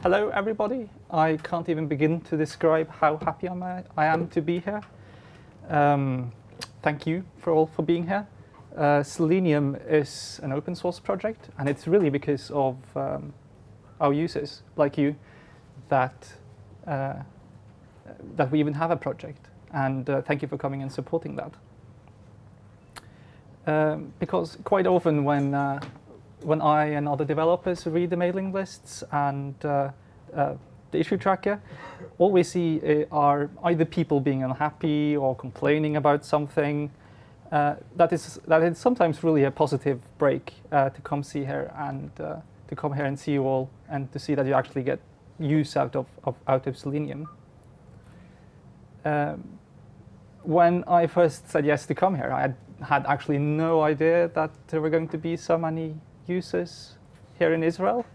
Hello, everybody. I can't even begin to describe how happy I am to be here. Thank you for being here. Selenium is an open source project, and it's really because of our users, like you, that we even have a project. And thank you for coming and supporting that. Because quite often when I and other developers read the mailing lists and the issue tracker, all we see are either people being unhappy or complaining about something. That is sometimes really a positive break to come see here and to come here and see you all and to see that you actually get use out of Selenium. When I first said yes to come here, I had actually no idea that there were going to be so many users here in Israel.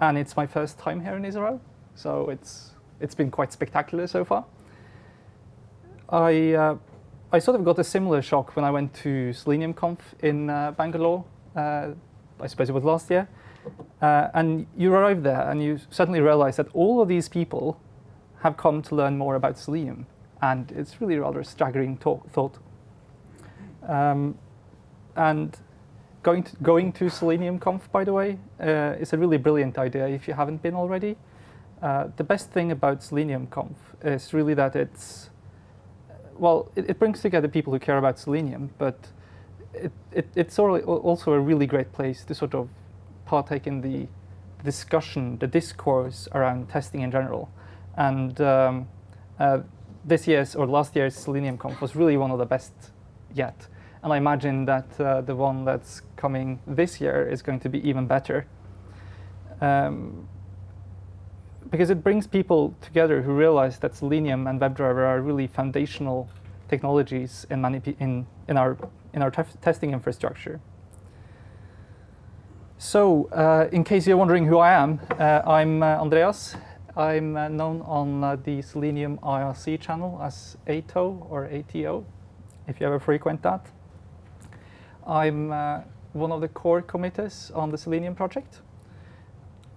And it's my first time here in Israel, so it's been quite spectacular so far. I sort of got a similar shock when I went to Selenium Conf in Bangalore, I suppose it was last year. And you arrive there and you suddenly realize that all of these people have come to learn more about Selenium. And it's really rather a staggering thought. And going to Selenium Conf, by the way, is a really brilliant idea if you haven't been already. The best thing about Selenium Conf is really that it brings together people who care about Selenium, but it's also a really great place to sort of partake in the discussion, the discourse around testing in general. And last year's Selenium Conf was really one of the best yet. And I imagine that the one that's coming this year is going to be even better. Because it brings people together who realize that Selenium and WebDriver are really foundational technologies in our testing infrastructure. So, in case you're wondering who I am, I'm Andreas. I'm known on the Selenium RC channel as ATO or ATO, if you ever frequent that. I'm one of the core committers on the Selenium project.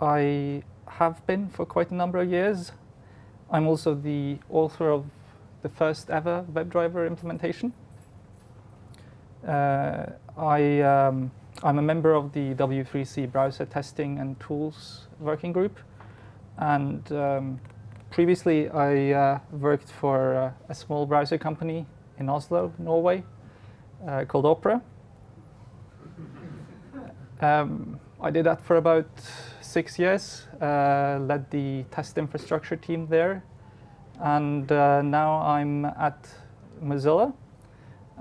I have been for quite a number of years. I'm also the author of the first ever WebDriver implementation. I'm a member of the W3C browser testing and tools working group. And previously, I worked for a small browser company in Oslo, Norway, called Opera. I did that for about 6 years, led the test infrastructure team there. And now I'm at Mozilla,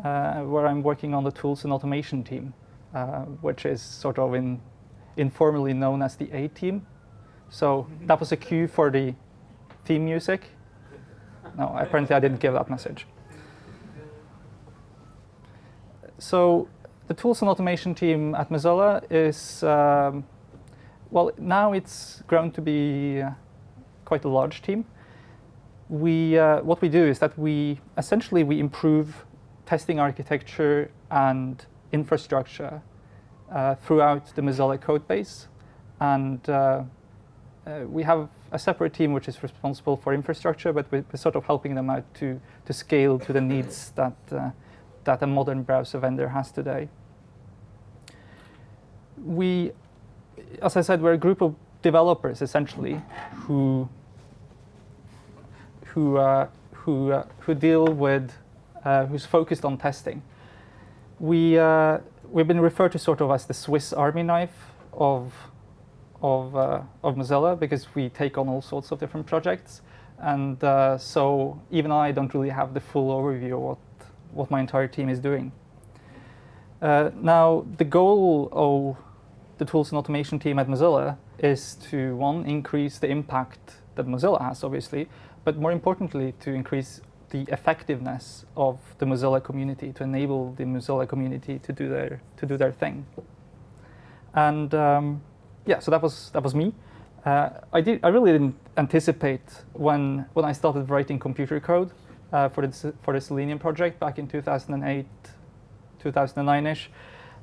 where I'm working on the tools and automation team, which is sort of informally known as the A team. So that was a cue for the theme music. No, apparently I didn't give that message. So the tools and automation team at Mozilla is, now it's grown to be quite a large team. What we do is that we improve testing architecture and infrastructure throughout the Mozilla code base. And we have a separate team which is responsible for infrastructure, but we're sort of helping them out to scale to the needs that a modern browser vendor has today. As I said, we're a group of developers essentially who deal with who's focused on testing. We've been referred to sort of as the Swiss Army knife of Mozilla because we take on all sorts of different projects, and so even I don't really have the full overview of what my entire team is doing. Now, the goal of the tools and automation team at Mozilla is to, one, increase the impact that Mozilla has, obviously, but more importantly, to increase the effectiveness of the Mozilla community, to enable the Mozilla community to do their thing. And so that was me. I really didn't anticipate when I started writing computer code for the Selenium project back in 2008, 2009-ish,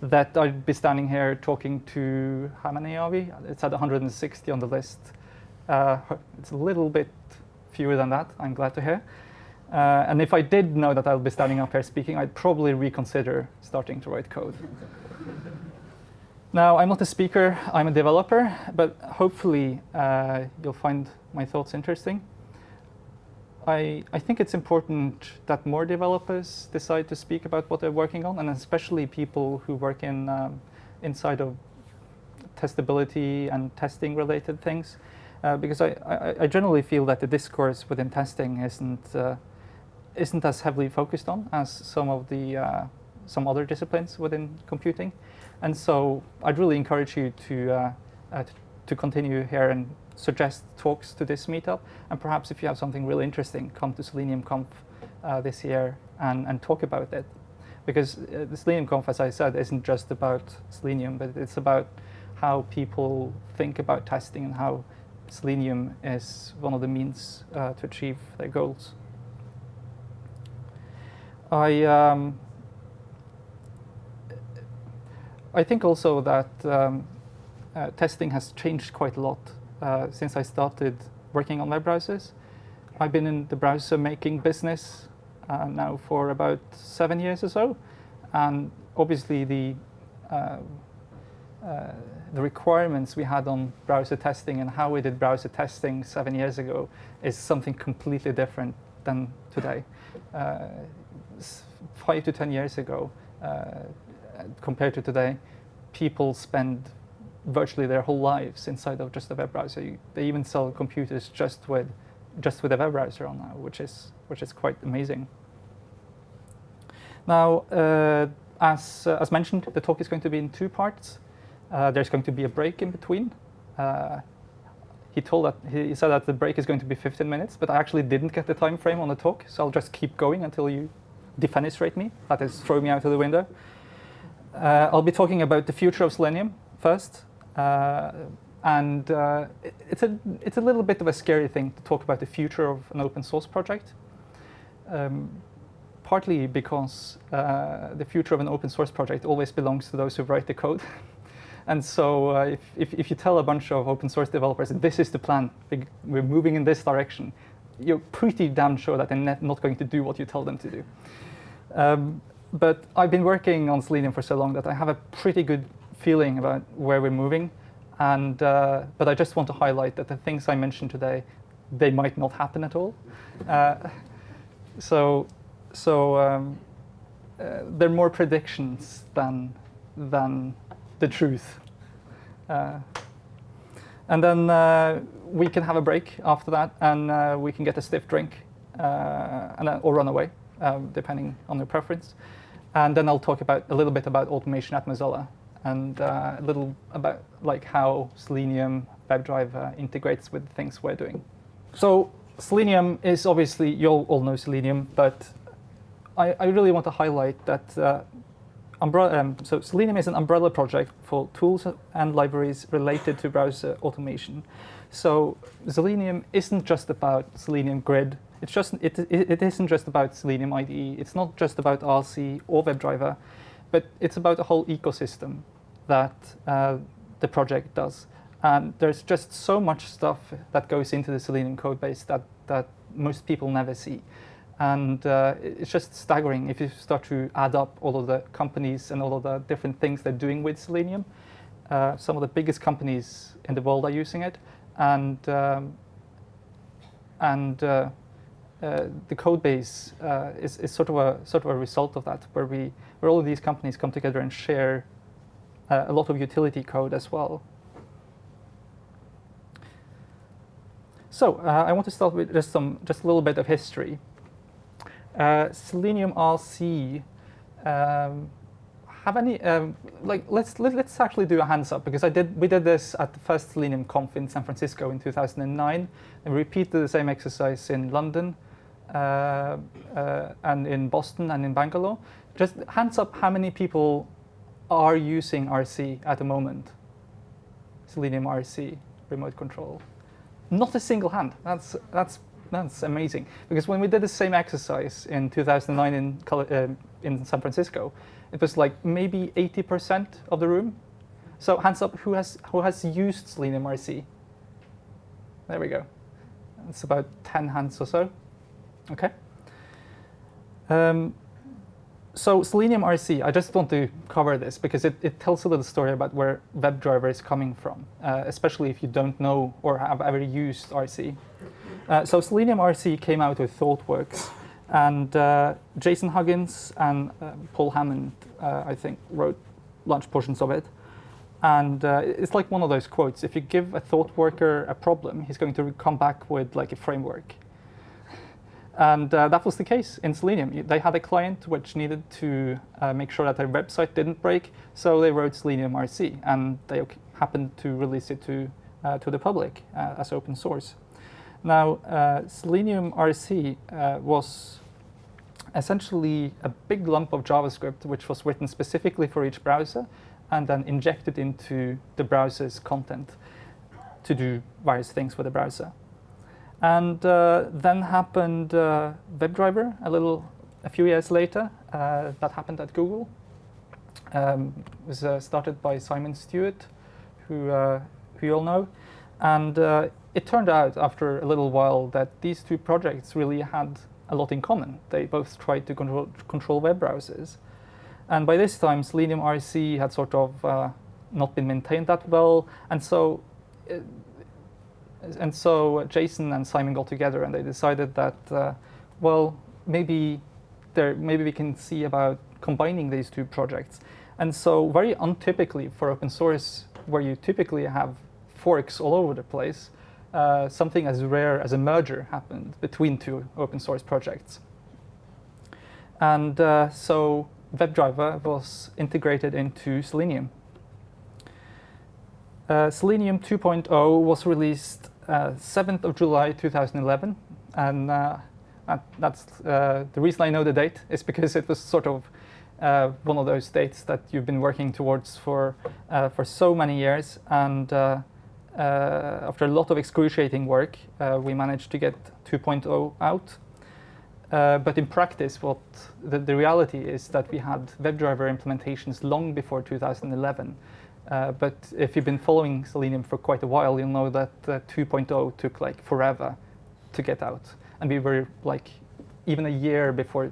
that I'd be standing here talking to, how many are we? It's at 160 on the list. It's a little bit fewer than that, I'm glad to hear. And if I did know that I'll be standing up here speaking, I'd probably reconsider starting to write code. Now, I'm not a speaker, I'm a developer, but hopefully you'll find my thoughts interesting. I think it's important that more developers decide to speak about what they're working on, and especially people who work inside of testability and testing related things, because I generally feel that the discourse within testing isn't as heavily focused on as some other disciplines within computing. And so I'd really encourage you to continue here and suggest talks to this meetup. And perhaps if you have something really interesting, come to Selenium Conf this year and talk about it. Because the Selenium Conf, as I said, isn't just about Selenium, but it's about how people think about testing and how Selenium is one of the means to achieve their goals. I think also that testing has changed quite a lot since I started working on web browsers. I've been in the browser making business now for about 7 years or so, and obviously the requirements we had on browser testing and how we did browser testing 7 years ago is something completely different than today. 5 to 10 years ago, compared to today, people spend virtually their whole lives inside of just a web browser. They even sell computers just with a web browser on now, which is quite amazing. Now, as mentioned, the talk is going to be in 2 parts. There's going to be a break in between. He said that the break is going to be 15 minutes, but I actually didn't get the time frame on the talk, so I'll just keep going until you defenestrate me, that is, throw me out of the window. I'll be talking about the future of Selenium first, and it's a little bit of a scary thing to talk about the future of an open source project, partly because the future of an open source project always belongs to those who write the code. And so if you tell a bunch of open source developers that this is the plan, we're moving in this direction, you're pretty damn sure that they're not going to do what you tell them to do. But I've been working on Selenium for so long that I have a pretty good feeling about where we're moving. And but I just want to highlight that the things I mentioned today, they might not happen at all. So they're more predictions than the truth. And then we can have a break after that, and we can get a stiff drink or run away, depending on your preference. And then I'll talk a little bit about automation at Mozilla, and a little about how Selenium WebDriver integrates with the things we're doing. So Selenium is obviously, you all know Selenium, but I really want to highlight that so Selenium is an umbrella project for tools and libraries related to browser automation. So Selenium isn't just about Selenium Grid. It isn't just about Selenium IDE. It's not just about RC or WebDriver, but it's about a whole ecosystem that the project does. And there's just so much stuff that goes into the Selenium code base that most people never see. And it's just staggering if you start to add up all of the companies and all of the different things they're doing with Selenium. Some of the biggest companies in the world are using it, and the code base is sort of a result of that, where all of these companies come together and share a lot of utility code as well. So I want to start with just a little bit of history. Selenium RC. Have any let's actually do a hands up, because we did this at the first Selenium Conf in San Francisco in 2009, and we repeated the same exercise in London and in Boston and in Bangalore. Just hands up, how many people are using RC at the moment? Selenium RC remote control. Not a single hand. That's amazing, because when we did the same exercise in 2009 in San Francisco, It was like maybe 80% of the room. So hands up, who has used Selenium RC? There we go. It's about 10 hands or so. Okay. So Selenium RC, I just want to cover this because it tells a little story about where WebDriver is coming from, especially if you don't know or have ever used RC. So Selenium RC came out with ThoughtWorks, and Jason Huggins and Paul Hammond, I think, wrote large portions of it. And it's like one of those quotes: if you give a thought worker a problem, he's going to come back with like a framework. And that was the case in Selenium. They had a client which needed to make sure that their website didn't break, so they wrote Selenium RC, and they happened to release it to the public as open source. Now, Selenium RC was essentially a big lump of JavaScript which was written specifically for each browser and then injected into the browser's content to do various things with the browser. And then happened WebDriver a few years later. That happened at Google. It was started by Simon Stewart, who you all know. And it turned out after a little while that these two projects really had a lot in common. They both tried to control web browsers. And by this time, Selenium RC had sort of not been maintained that well. And so Jason and Simon got together and they decided that, well, maybe we can see about combining these two projects. And so very untypically for open source, where you typically have forks all over the place, something as rare as a merger happened between two open source projects. And so WebDriver was integrated into Selenium. Selenium 2.0 was released 7th of July 2011, and that's the reason I know the date is because it was sort of one of those dates that you've been working towards for so many years, and after a lot of excruciating work, we managed to get 2.0 out. But in practice, what the reality is that we had WebDriver implementations long before 2011. But if you've been following Selenium for quite a while, you'll know that 2.0 took like forever to get out. And we were like, even a year before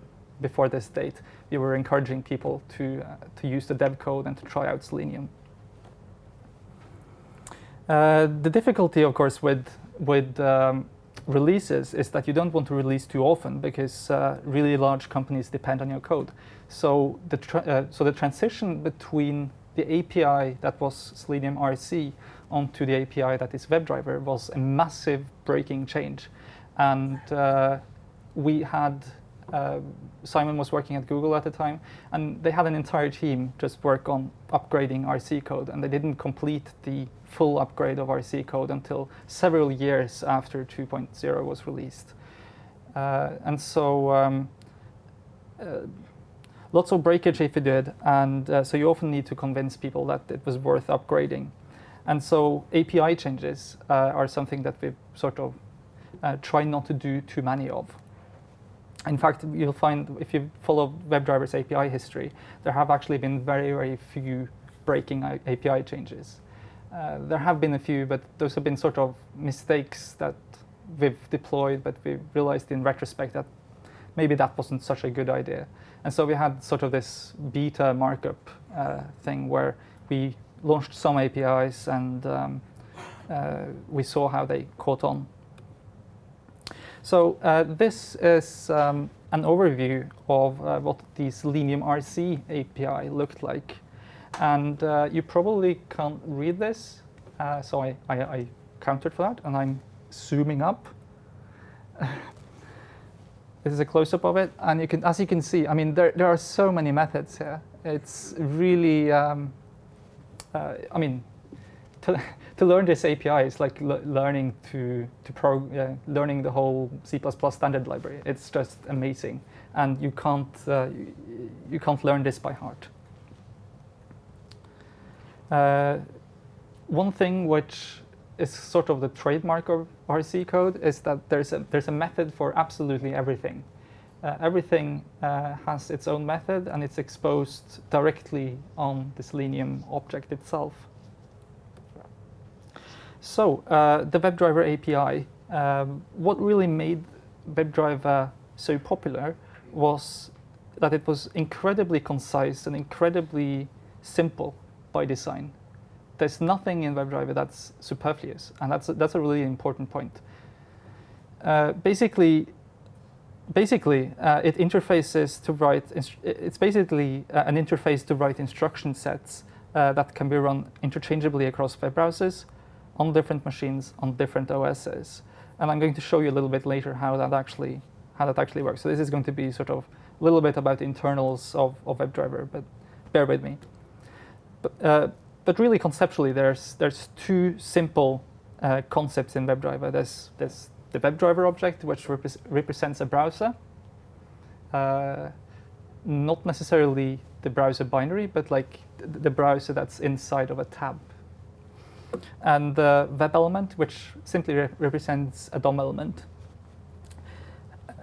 this date, we were encouraging people to use the dev code and to try out Selenium. The difficulty, of course, with releases is that you don't want to release too often because really large companies depend on your code. So the transition between the API that was Selenium RC onto the API that is WebDriver was a massive breaking change. And we had, Simon was working at Google at the time, and they had an entire team just work on upgrading RC code, and they didn't complete the full upgrade of RC code until several years after 2.0 was released. And so lots of breakage if you did, and so you often need to convince people that it was worth upgrading. And so API changes are something that we sort of try not to do too many of. In fact, you'll find if you follow WebDriver's API history, there have actually been very, very few breaking API changes. There have been a few, but those have been sort of mistakes that we've deployed, but we realized in retrospect that maybe that wasn't such a good idea. And so we had sort of this beta markup thing where we launched some APIs and we saw how they caught on. So this is an overview of what the Selenium RC API looked like. And you probably can't read this, so I counted for that, and I'm zooming up. This is a close-up of it, and you can, as you can see, I mean, there are so many methods here. It's really, I mean, to learn this API is like learning learning the whole C++ standard library. It's just amazing, and you can't learn this by heart. One thing which is sort of the trademark of RC code is that there's a method for absolutely everything. everything has its own method, and it's exposed directly on the Selenium object itself. So the WebDriver API, what really made WebDriver so popular was that it was incredibly concise and incredibly simple by design. There's nothing in WebDriver that's superfluous, and that's a really important point. Basically, it interfaces to write. It's basically an interface to write instruction sets that can be run interchangeably across web browsers, on different machines, on different OSs. And I'm going to show you a little bit later how that actually works. So this is going to be sort of a little bit about the internals of WebDriver, but bear with me. But really conceptually, there's two simple concepts in WebDriver. There's the WebDriver object, which represents a browser, not necessarily the browser binary, but like the browser that's inside of a tab. And the web element, which simply represents a DOM element.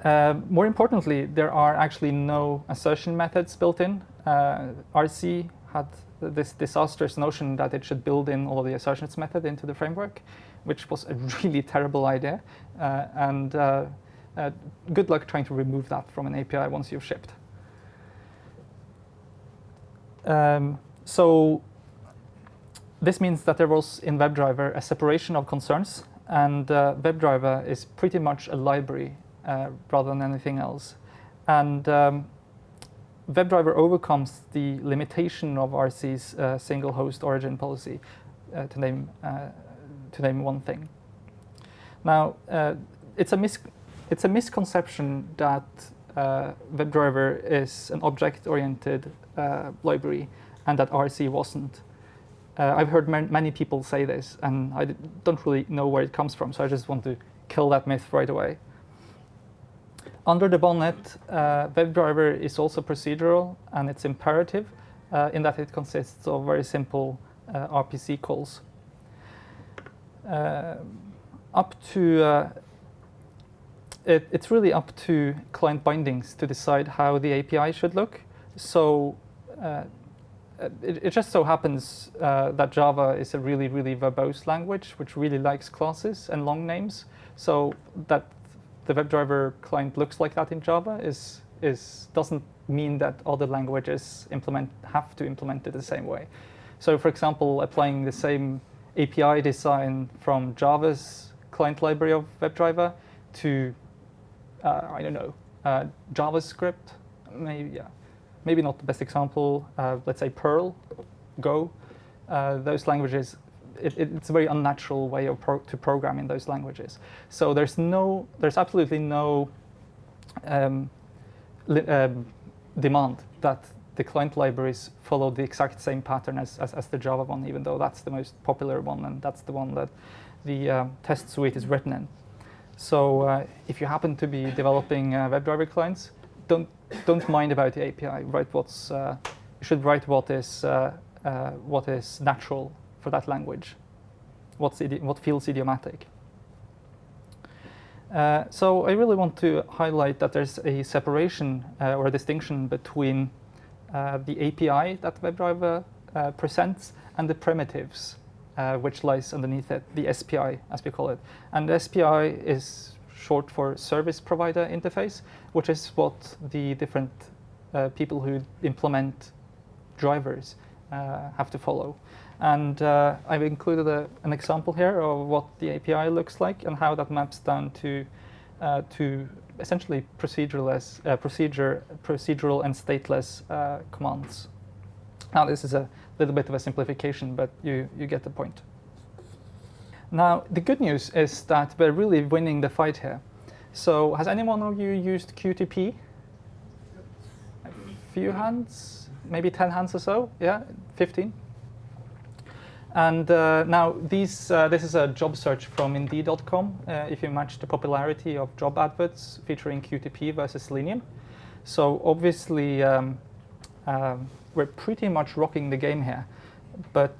More importantly, there are actually no assertion methods built in. RC had this disastrous notion that it should build in all of the assertions method into the framework, which was a really terrible idea. And good luck trying to remove that from an API once you've shipped. So this means that there was in WebDriver a separation of concerns, and WebDriver is pretty much a library rather than anything else. And WebDriver overcomes the limitation of RC's single host origin policy, to name one thing. Now, it's a misconception that WebDriver is an object-oriented library and that RC wasn't. I've heard many people say this, and I don't really know where it comes from, so I just want to kill that myth right away. Under the bonnet, WebDriver is also procedural, and it's imperative in that it consists of very simple RPC calls. It's really up to client bindings to decide how the API should look. So it just so happens that Java is a really, really verbose language, which really likes classes and long names. So that the WebDriver client looks like that in Java doesn't mean that other languages have to implement it the same way. So for example, applying the same API design from Java's client library of WebDriver to, I don't know, JavaScript, maybe not the best example, let's say Perl, Go, those languages, it's a very unnatural way to program in those languages. So there's absolutely no demand that the client libraries follow the exact same pattern as the Java one, even though that's the most popular one and that's the one that the test suite is written in. So if you happen to be developing WebDriver clients, don't mind about the API. You should write what is natural for that language, what feels idiomatic. So I really want to highlight that there's a separation or a distinction between the API that WebDriver presents and the primitives which lies underneath it, the SPI as we call it. And the SPI is short for Service Provider Interface, which is what the different people who implement drivers have to follow. And I've included an example here of what the API looks like and how that maps down to essentially procedural and stateless commands. Now this is a little bit of a simplification, but you get the point. Now the good news is that we're really winning the fight here. So has anyone of you used Qtp? A few hands, maybe 10 hands or so, yeah, 15. And now this is a job search from Indeed.com. If you match the popularity of job adverts featuring Qtp versus Selenium. So obviously we're pretty much rocking the game here. But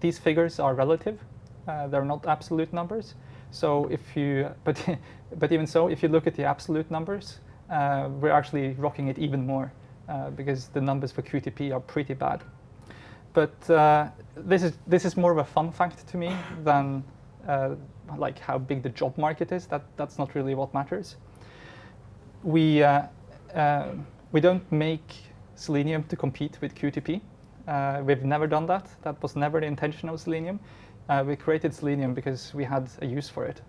these figures are relative. They're not absolute numbers. So if you, but even so, if you look at the absolute numbers, we're actually rocking it even more because the numbers for QTP are pretty bad. But this is more of a fun fact to me than like how big the job market is. That's not really what matters. We don't make Selenium to compete with QTP. We've never done that. That was never the intention of Selenium. We created Selenium because we had a use for it,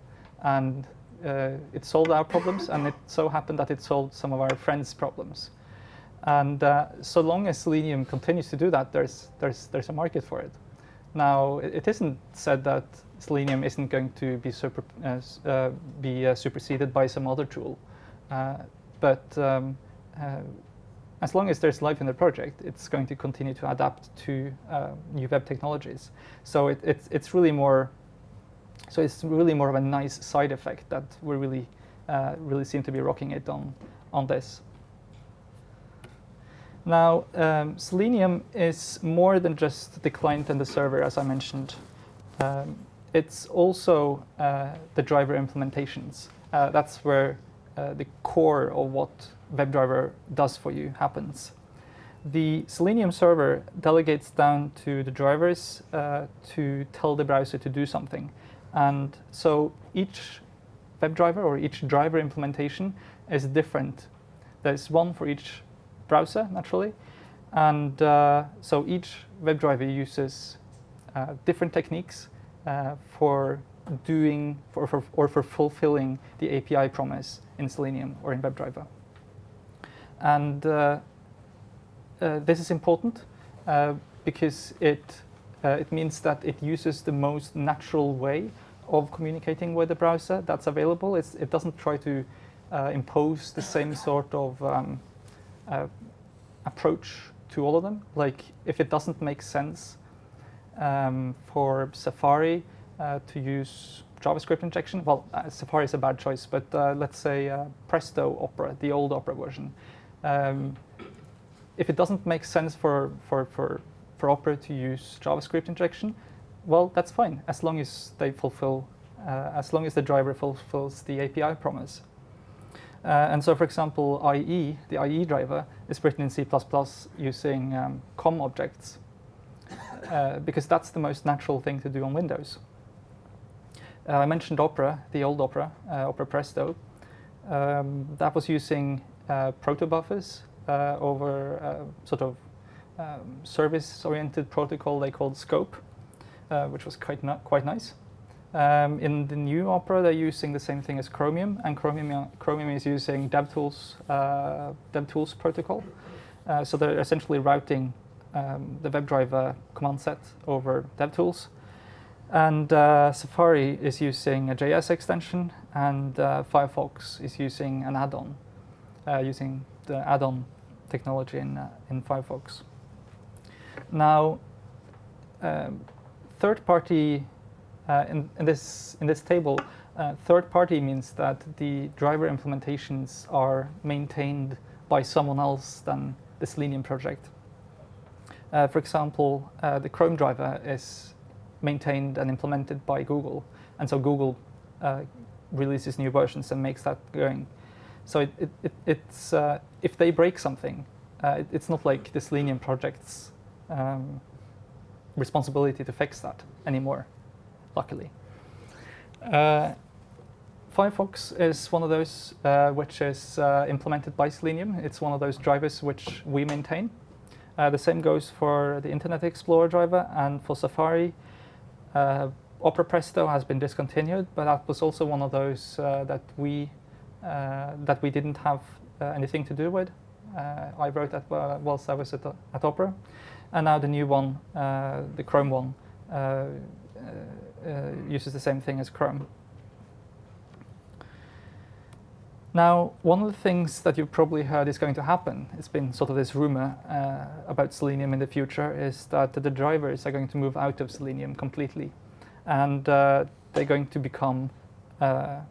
and it solved our problems, and it so happened that it solved some of our friends' problems. And so long as Selenium continues to do that, there's a market for it. Now, it isn't said that Selenium isn't going to be superseded by some other tool, but as long as there's life in the project, it's going to continue to adapt to new web technologies. So it's really more. So it's really more of a nice side effect that we really seem to be rocking it on this. Now, Selenium is more than just the client and the server, as I mentioned. It's also the driver implementations. That's where the core of what WebDriver does for you happens. The Selenium server delegates down to the drivers to tell the browser to do something. And so each WebDriver or each driver implementation is different. There's one for each browser, naturally. And so each WebDriver uses different techniques for doing or for fulfilling the API promise in Selenium or in WebDriver. And this is important because it means that it uses the most natural way of communicating with the browser that's available. It doesn't try to impose the same sort of approach to all of them. Like if it doesn't make sense for Safari to use JavaScript injection, well, Safari is a bad choice, but let's say Presto Opera, the old Opera version. If it doesn't make sense for Opera to use JavaScript injection, well, that's fine, as long as they fulfill, as long as the driver fulfills the API promise. And so, for example, IE, the IE driver, is written in C++ using COM objects, because that's the most natural thing to do on Windows. I mentioned Opera, the old Opera, Opera Presto. That was using protobuffers over sort of service-oriented protocol they called Scope, which was quite nice. In the new Opera, they're using the same thing as Chromium, and Chromium is using DevTools protocol. So they're essentially routing the WebDriver command set over DevTools. And Safari is using a JS extension, and Firefox is using an add-on, using the add-on technology in Firefox. Now, third-party in this table, third-party means that the driver implementations are maintained by someone else than the Selenium project. For example, the Chrome driver is maintained and implemented by Google, and so Google releases new versions and makes that going. So it's if they break something, it's not like the Selenium project's responsibility to fix that anymore, luckily. Firefox is one of those which is implemented by Selenium. It's one of those drivers which we maintain. The same goes for the Internet Explorer driver, and for Safari. Opera Presto has been discontinued, but that was also one of those that we didn't have anything to do with. I wrote that whilst I was at Opera, and now the new one, the Chrome one, uses the same thing as Chrome. Now, one of the things that you've probably heard is going to happen, it's been sort of this rumor about Selenium in the future, is that the drivers are going to move out of Selenium completely. And they're going to become... oh,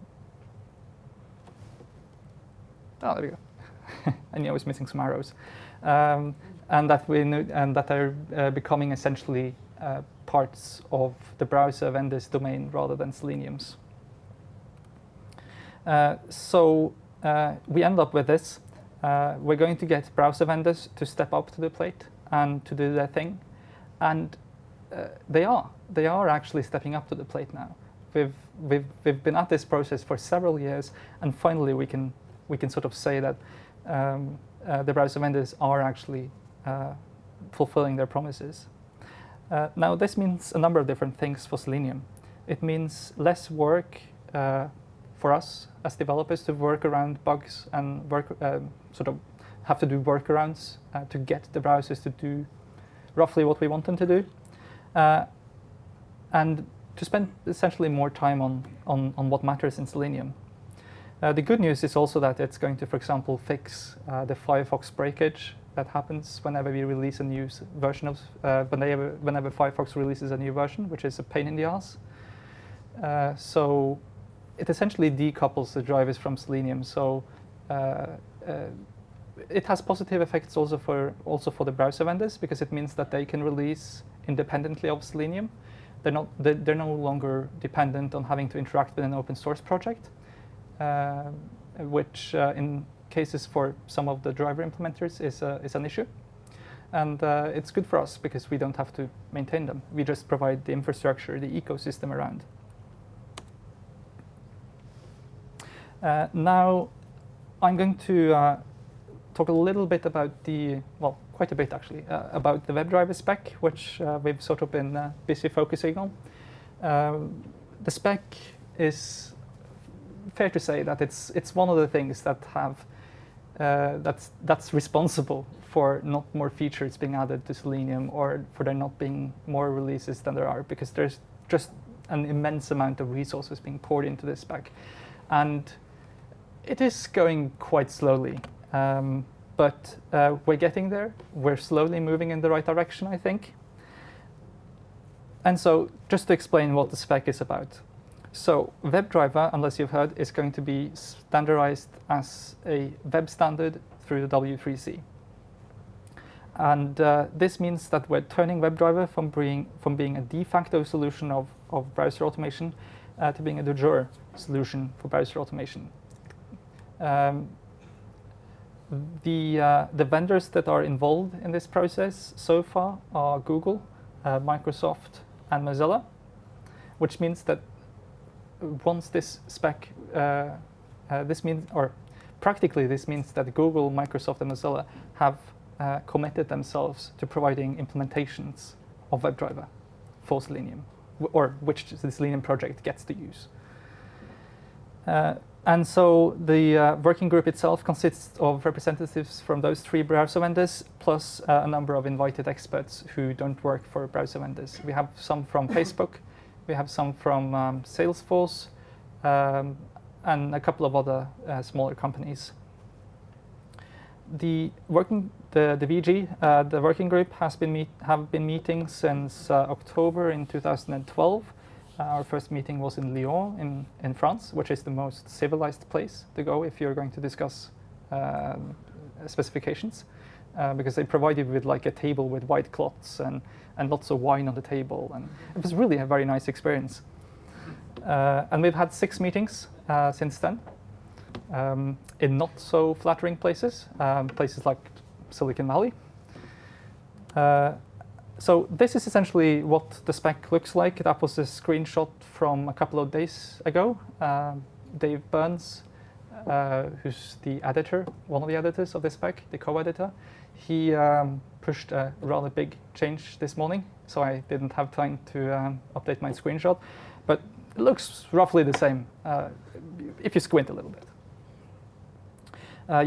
there we go. I knew I was missing some arrows. And that they're becoming essentially parts of the browser vendor's domain rather than Selenium's. We end up with this. We're going to get browser vendors to step up to the plate and to do their thing. And they are actually stepping up to the plate now. We've been at this process for several years, and finally we can sort of say that the browser vendors are actually fulfilling their promises. Now this means a number of different things for Selenium. It means less work for us as developers to work around bugs and sort of have to do workarounds to get the browsers to do roughly what we want them to do, and to spend essentially more time on what matters in Selenium. The good news is also that it's going to, for example, fix the Firefox breakage that happens whenever we release a new version of, whenever Firefox releases a new version, which is a pain in the ass. So it essentially decouples the drivers from Selenium. So it has positive effects also for the browser vendors, because it means that they can release independently of Selenium. They're no longer dependent on having to interact with an open source project, which in cases for some of the driver implementers is an issue. And it's good for us because we don't have to maintain them. We just provide the infrastructure, the ecosystem around. Now I'm going to talk a little bit about quite a bit actually, about the WebDriver spec, which we've sort of been busy focusing on. The spec is fair to say that it's one of the things that have that's responsible for not more features being added to Selenium, or for there not being more releases than there are, because there's just an immense amount of resources being poured into this spec, and it is going quite slowly. But we're getting there. We're slowly moving in the right direction, I think. And so just to explain what the spec is about. So WebDriver, unless you've heard, is going to be standardized as a web standard through the W3C. And this means that we're turning WebDriver from being a de facto solution of browser automation to being a de jure solution for browser automation. The vendors that are involved in this process so far are Google, Microsoft, and Mozilla, which means that once this spec, practically this means that Google, Microsoft, and Mozilla have committed themselves to providing implementations of WebDriver for Selenium, or which the Selenium project gets to use. And so the working group itself consists of representatives from those three browser vendors, plus a number of invited experts who don't work for browser vendors. We have some from Facebook, we have some from Salesforce, and a couple of other smaller companies. The VG, the working group, have been meeting since October in 2012. Our first meeting was in Lyon in France, which is the most civilized place to go if you're going to discuss specifications, because they provide you with like a table with white cloths and lots of wine on the table, and it was really a very nice experience. And we've had 6 meetings since then, in not so flattering places, places like Silicon Valley. So this is essentially what the spec looks like. That was a screenshot from a couple of days ago. Dave Burns, who's the editor, one of the editors of this spec, the co-editor, he pushed a rather big change this morning, so I didn't have time to update my screenshot, but it looks roughly the same if you squint a little bit.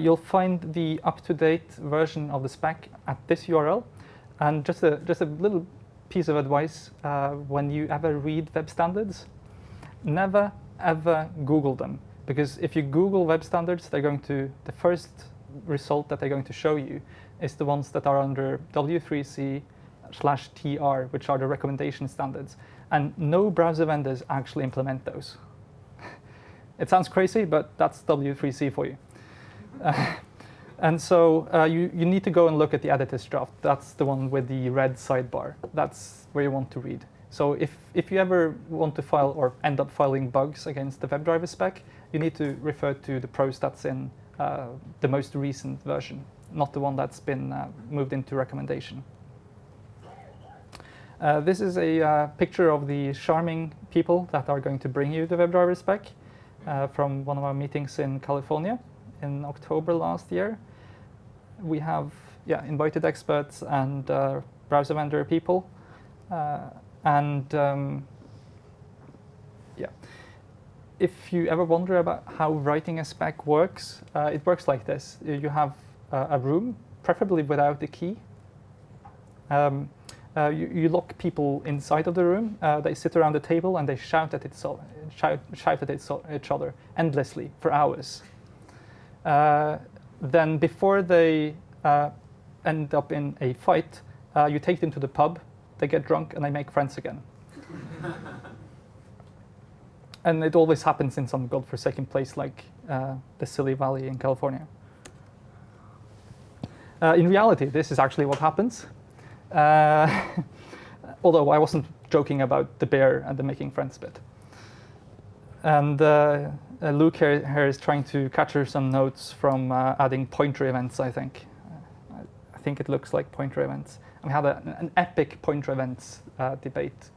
You'll find the up-to-date version of the spec at this URL. And just a little piece of advice, when you ever read web standards, never ever Google them. Because if you Google web standards, the first result that they're going to show you is the ones that are under W3C/TR, which are the recommendation standards. And no browser vendors actually implement those. It sounds crazy, but that's W3C for you. And so you need to go and look at the editor's draft. That's the one with the red sidebar. That's where you want to read. So if you ever want to file or end up filing bugs against the WebDriver spec, you need to refer to the prose that's in the most recent version, not the one that's been moved into recommendation. This is a picture of the charming people that are going to bring you the WebDriver spec from one of our meetings in California in October last year. We have invited experts and browser vendor people. If you ever wonder about how writing a spec works, it works like this. You have a room, preferably without a key. You lock people inside of the room. They sit around the table and they shout at each other endlessly for hours. Then before they end up in a fight, you take them to the pub, they get drunk, and they make friends again. And it always happens in some godforsaken place like the Silly Valley in California. In reality, this is actually what happens. Although I wasn't joking about the bear and the making friends bit. And Luke here is trying to capture some notes from adding pointer events, I think. I think it looks like pointer events. And we had an epic pointer events debate.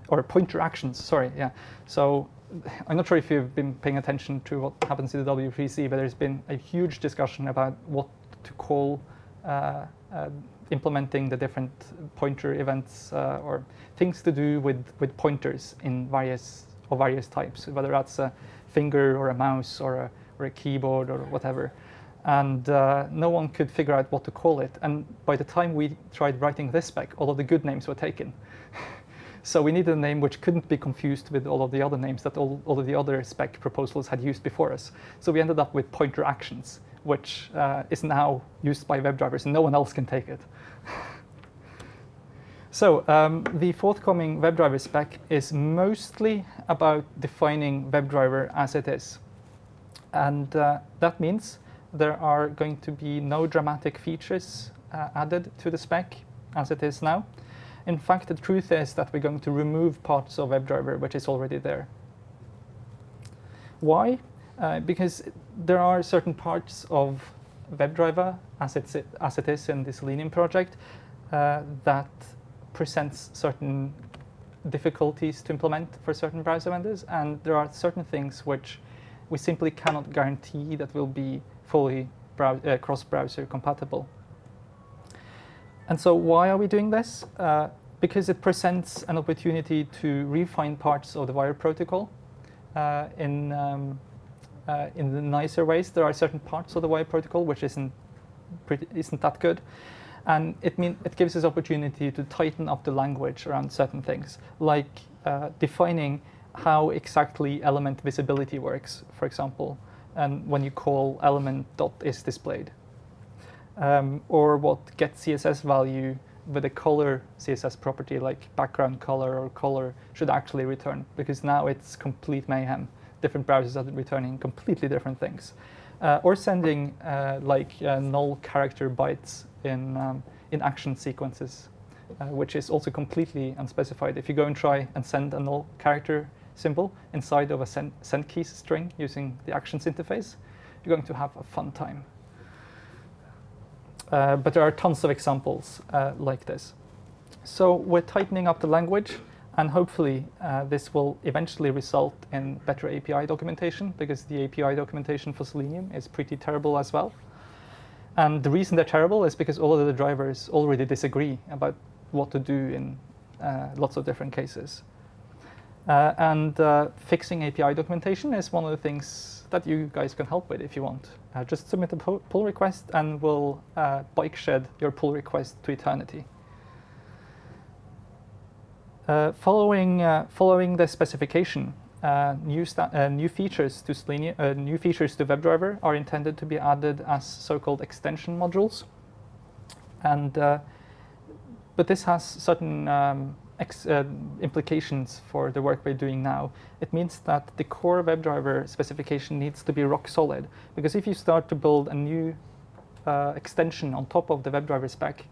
Or pointer actions, sorry, yeah. So I'm not sure if you've been paying attention to what happens in the W3C, but there's been a huge discussion about what to call implementing the different pointer events or things to do with pointers in various types, whether that's a finger or a mouse or a keyboard or whatever. And no one could figure out what to call it. And by the time we tried writing this spec, all of the good names were taken. So we needed a name which couldn't be confused with all of the other names that all of the other spec proposals had used before us. So we ended up with pointer actions, which is now used by WebDrivers, and no one else can take it. So the forthcoming WebDriver spec is mostly about defining WebDriver as it is. And that means there are going to be no dramatic features added to the spec as it is now. In fact, the truth is that we're going to remove parts of WebDriver which is already there. Why? Because there are certain parts of WebDriver as it is in the Selenium project that presents certain difficulties to implement for certain browser vendors, and there are certain things which we simply cannot guarantee that will be fully cross-browser compatible. And so why are we doing this? Because it presents an opportunity to refine parts of the wire protocol in the nicer ways. There are certain parts of the wire protocol which isn't that good. And it gives us opportunity to tighten up the language around certain things, like defining how exactly element visibility works, for example, and when you call element.isDisplayed. Or what get CSS value with a color CSS property like background color or color should actually return, because now it's complete mayhem. Different browsers are returning completely different things. Or sending null character bytes in action sequences, which is also completely unspecified. If you go and try and send a null character symbol inside of a send keys string using the actions interface, you're going to have a fun time. But there are tons of examples like this. So we're tightening up the language, and hopefully this will eventually result in better API documentation, because the API documentation for Selenium is pretty terrible as well. And the reason they're terrible is because all of the drivers already disagree about what to do in lots of different cases. And fixing API documentation is one of the things that you guys can help with if you want. Just submit a pull request and we'll bike shed your pull request to eternity. Following the specification, new features to Selenium, new features to WebDriver are intended to be added as so-called extension modules, and but this has certain implications for the work we're doing now. It means that the core WebDriver specification needs to be rock solid, because if you start to build a new extension on top of the WebDriver spec,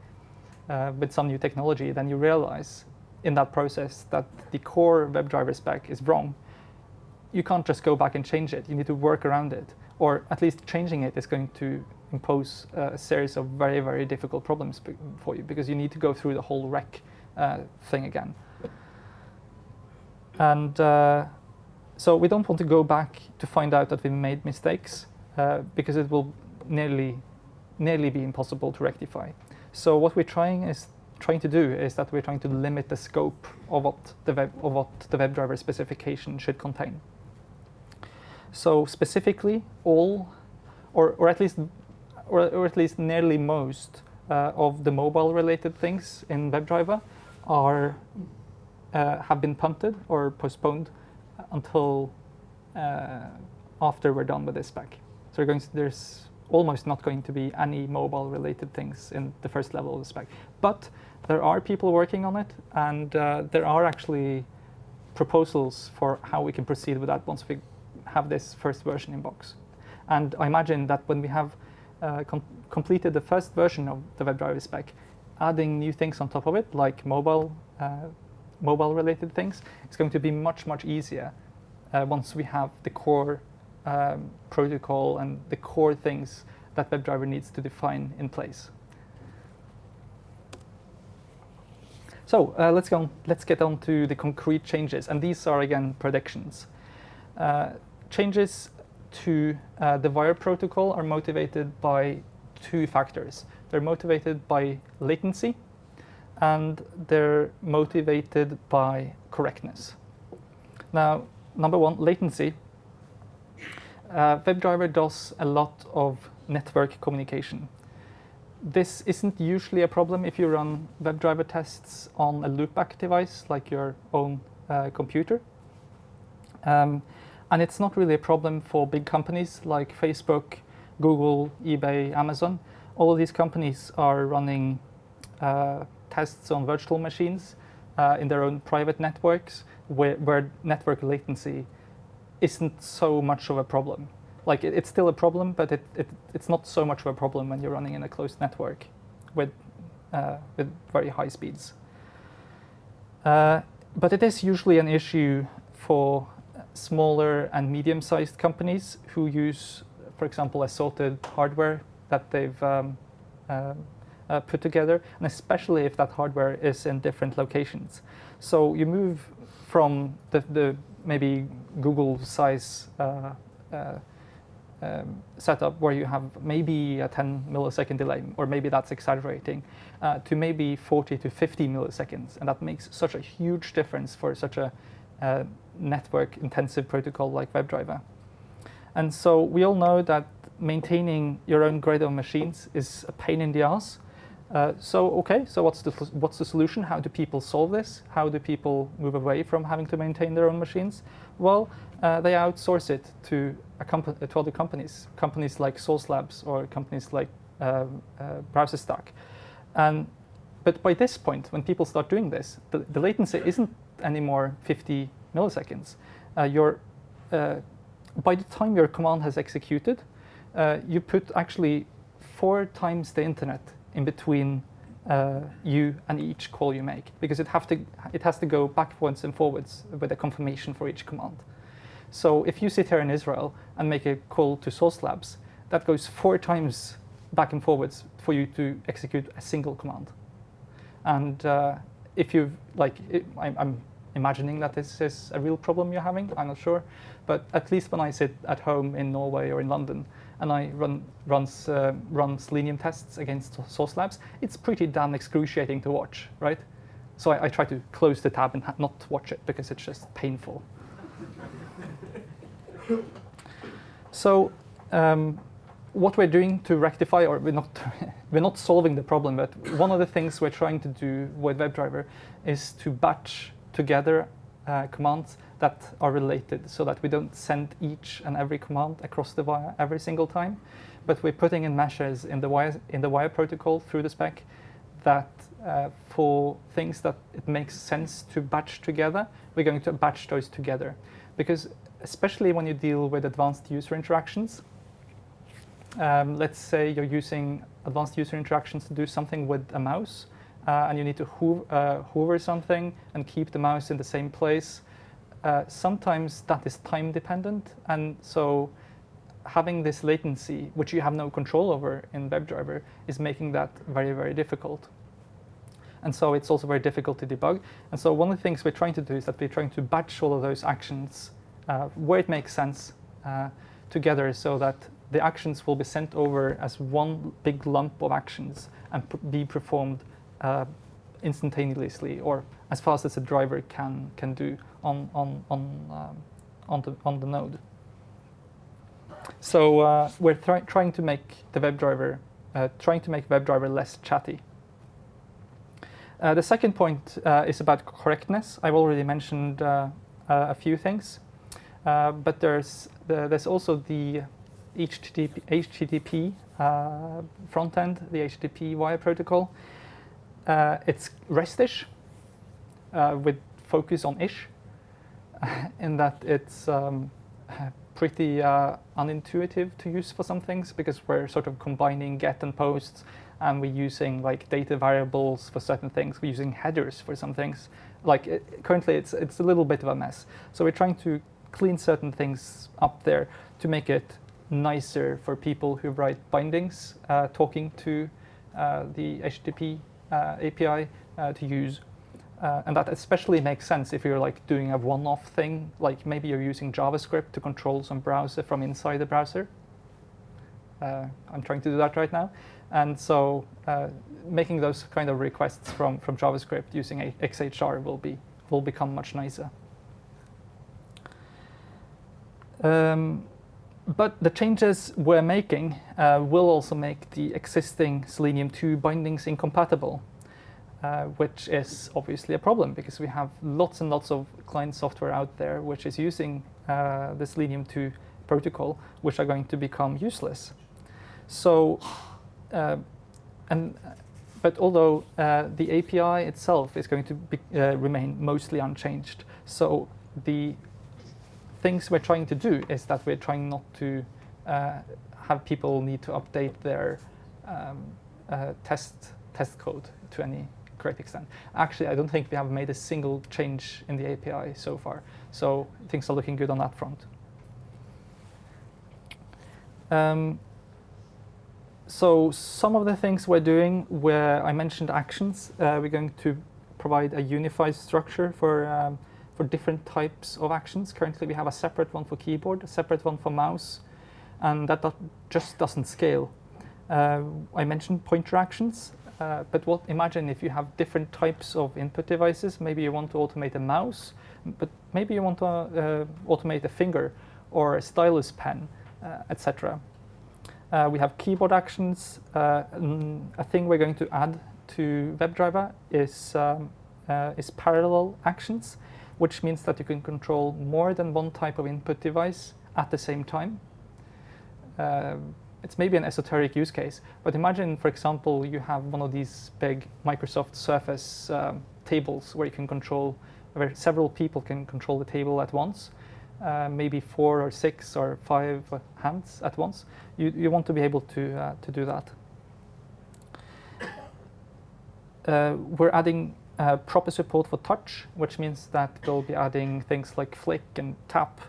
with some new technology, then you realize in that process that the core WebDriver spec is wrong. You can't just go back and change it. You need to work around it, or at least changing it is going to impose a series of very, very difficult problems for you, because you need to go through the whole rec thing again. And so we don't want to go back to find out that we made mistakes, because it will nearly be impossible to rectify. So what we're trying to do is that we're trying to limit the scope of what the WebDriver specification should contain. So specifically, all, or at least nearly most of the mobile-related things in WebDriver have been punted or postponed until after we're done with this spec. So there's almost not going to be any mobile-related things in the first level of the spec. But there are people working on it, and there are actually proposals for how we can proceed with that once we have this first version in box. And I imagine that when we have completed the first version of the WebDriver spec, adding new things on top of it, like mobile-related things, it's going to be much, much easier once we have the core protocol and the core things that WebDriver needs to define in place. So let's get on to the concrete changes, and these are again predictions. Changes to the wire protocol are motivated by two factors. They're motivated by latency, and they're motivated by correctness. Now, number one, latency. WebDriver does a lot of network communication. This isn't usually a problem if you run WebDriver tests on a loopback device like your own computer. And it's not really a problem for big companies like Facebook, Google, eBay, Amazon. All of these companies are running tests on virtual machines in their own private networks where network latency isn't so much of a problem. Like it's still a problem, but it's not so much of a problem when you're running in a closed network with very high speeds. But it is usually an issue for smaller and medium-sized companies who use, for example, assorted hardware that they've put together, and especially if that hardware is in different locations. So you move from the maybe Google size setup where you have maybe a 10 millisecond delay, or maybe that's exaggerating, to maybe 40 to 50 milliseconds. And that makes such a huge difference for such a network-intensive protocol like WebDriver. And so we all know that maintaining your own grade of machines is a pain in the ass. So what's the solution? How do people solve this? How do people move away from having to maintain their own machines? Well, they outsource it to other companies like Source Labs or companies like BrowserStack. But by this point, when people start doing this, the latency isn't anymore 50 milliseconds. By the time your command has executed, you put actually 4 times the internet in between you and each call you make, because it has to go backwards and forwards with a confirmation for each command. So if you sit here in Israel and make a call to Source Labs, that goes 4 times back and forwards for you to execute a single command. And if you've I'm imagining that this is a real problem you're having. I'm not sure, but at least when I sit at home in Norway or in London and I run Selenium tests against Source Labs, it's pretty damn excruciating to watch, right? So I try to close the tab and not watch it because it's just painful. So what we're doing to rectify, or we're not solving the problem, but one of the things we're trying to do with WebDriver is to batch together commands that are related, so that we don't send each and every command across the wire every single time, but we're putting in measures in the wire protocol through the spec that for things that it makes sense to batch together, we're going to batch those together. Because especially when you deal with advanced user interactions, let's say you're using advanced user interactions to do something with a mouse, and you need to hover something and keep the mouse in the same place. Sometimes that is time dependent, and so having this latency, which you have no control over in WebDriver, is making that very, very difficult. And so it's also very difficult to debug. And so one of the things we're trying to do is that we're trying to batch all of those actions where it makes sense together, so that the actions will be sent over as one big lump of actions and be performed instantaneously, or as fast as a driver can do on the node. So we're trying to make the WebDriver less chatty. The second point is about correctness. I've already mentioned a few things, but there's also the HTTP front end, the HTTP via protocol. It's REST-ish with focus on ish, in that it's pretty unintuitive to use for some things, because we're sort of combining get and posts, and we're using like data variables for certain things. We're using headers for some things. Currently, it's a little bit of a mess. So we're trying to clean certain things up there to make it nicer for people who write bindings, talking to the HTTP API to use. And that especially makes sense if you're like doing a one-off thing, like maybe you're using JavaScript to control some browser from inside the browser. I'm trying to do that right now. And so making those kind of requests from JavaScript using XHR will become much nicer. But the changes we're making will also make the existing Selenium 2 bindings incompatible. Which is obviously a problem, because we have lots and lots of client software out there which is using the Selenium 2 protocol, which are going to become useless. So, but although the API itself is going to remain mostly unchanged, so the things we're trying to do is that we're trying not to have people need to update their test code to any great extent. Actually, I don't think we have made a single change in the API so far, so things are looking good on that front. So some of the things we're doing, where I mentioned actions, we're going to provide a unified structure for different types of actions. Currently, we have a separate one for keyboard, a separate one for mouse, and that just doesn't scale. I mentioned pointer actions. But imagine if you have different types of input devices. Maybe you want to automate a mouse, but maybe you want to automate a finger or a stylus pen, etc. We have keyboard actions. A thing we're going to add to WebDriver is parallel actions, which means that you can control more than one type of input device at the same time. It's maybe an esoteric use case, but imagine, for example, you have one of these big Microsoft Surface tables where you can control, where several people can control the table at once, maybe 4 or 6 or 5 hands at once. You want to be able to do that. We're adding proper support for touch, which means that we'll be adding things like flick and tap.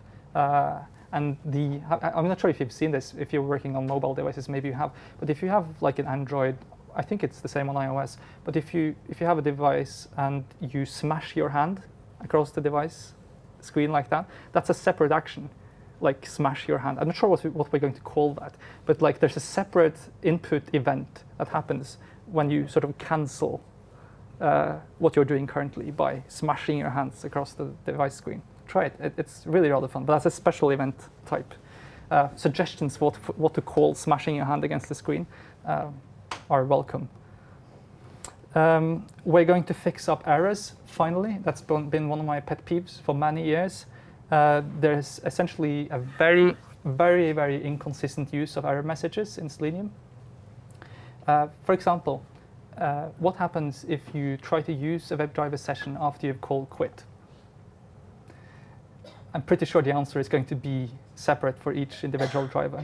And I'm not sure if you've seen this. If you're working on mobile devices, maybe you have. But if you have like an Android, I think it's the same on iOS. But if you have a device and you smash your hand across the device screen like that, that's a separate action, like smash your hand. I'm not sure what we're going to call that, but like there's a separate input event that happens when you sort of cancel what you're doing currently by smashing your hands across the device screen. Try it. It's really rather fun, but that's a special event type. Suggestions for what to call smashing your hand against the screen are welcome. We're going to fix up errors, finally. That's been one of my pet peeves for many years. There's essentially a very, very, very inconsistent use of error messages in Selenium. For example, what happens if you try to use a WebDriver session after you've called quit? I'm pretty sure the answer is going to be separate for each individual driver.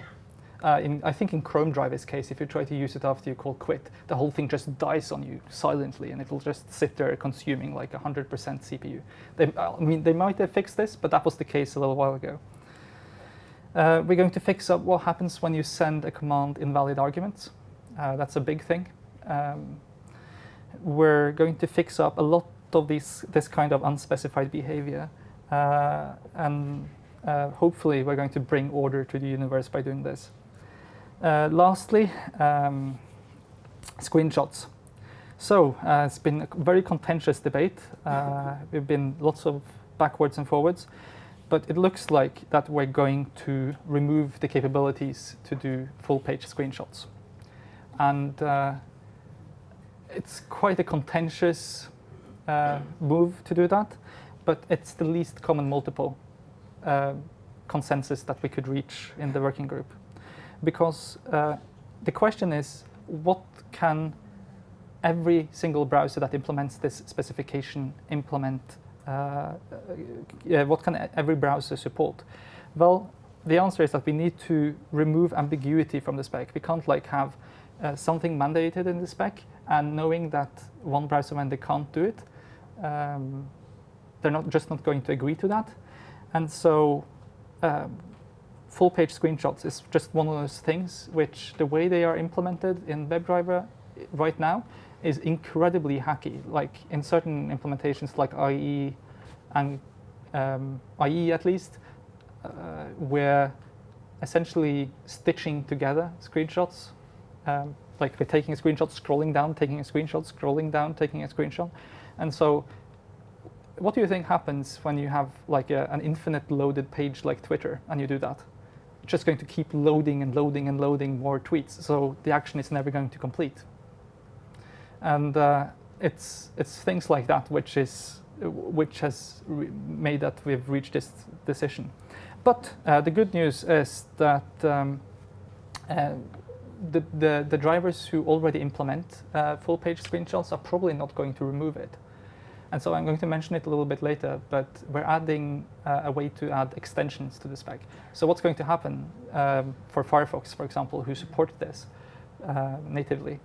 I think in Chrome driver's case, if you try to use it after you call quit, the whole thing just dies on you silently, and it will just sit there consuming like 100% CPU. I mean, they might have fixed this, but that was the case a little while ago. We're going to fix up what happens when you send a command invalid arguments. That's a big thing. We're going to fix up a lot of this kind of unspecified behavior, and hopefully we're going to bring order to the universe by doing this. Lastly, screenshots. So it's been a very contentious debate. We've been lots of backwards and forwards, but it looks like that we're going to remove the capabilities to do full-page screenshots. And it's quite a contentious move to do that, but it's the least common multiple consensus that we could reach in the working group. Because the question is, what can every single browser that implements this specification implement? What can every browser support? Well, the answer is that we need to remove ambiguity from the spec. We can't like have something mandated in the spec, and knowing that one browser vendor can't do it, they're not going to agree to that. And so full-page screenshots is just one of those things which the way they are implemented in WebDriver right now is incredibly hacky. Like in certain implementations like IE and IE at least, we're essentially stitching together screenshots. Like we're taking a screenshot, scrolling down, taking a screenshot, scrolling down, taking a screenshot. And so what do you think happens when you have like an infinite loaded page like Twitter and you do that? It's just going to keep loading and loading and loading more tweets. So the action is never going to complete. And it's things like that which has made that we've reached this decision. But the good news is that the drivers who already implement full-page screenshots are probably not going to remove it. And so I'm going to mention it a little bit later, but we're adding a way to add extensions to the spec. So what's going to happen for Firefox, for example, who support this natively?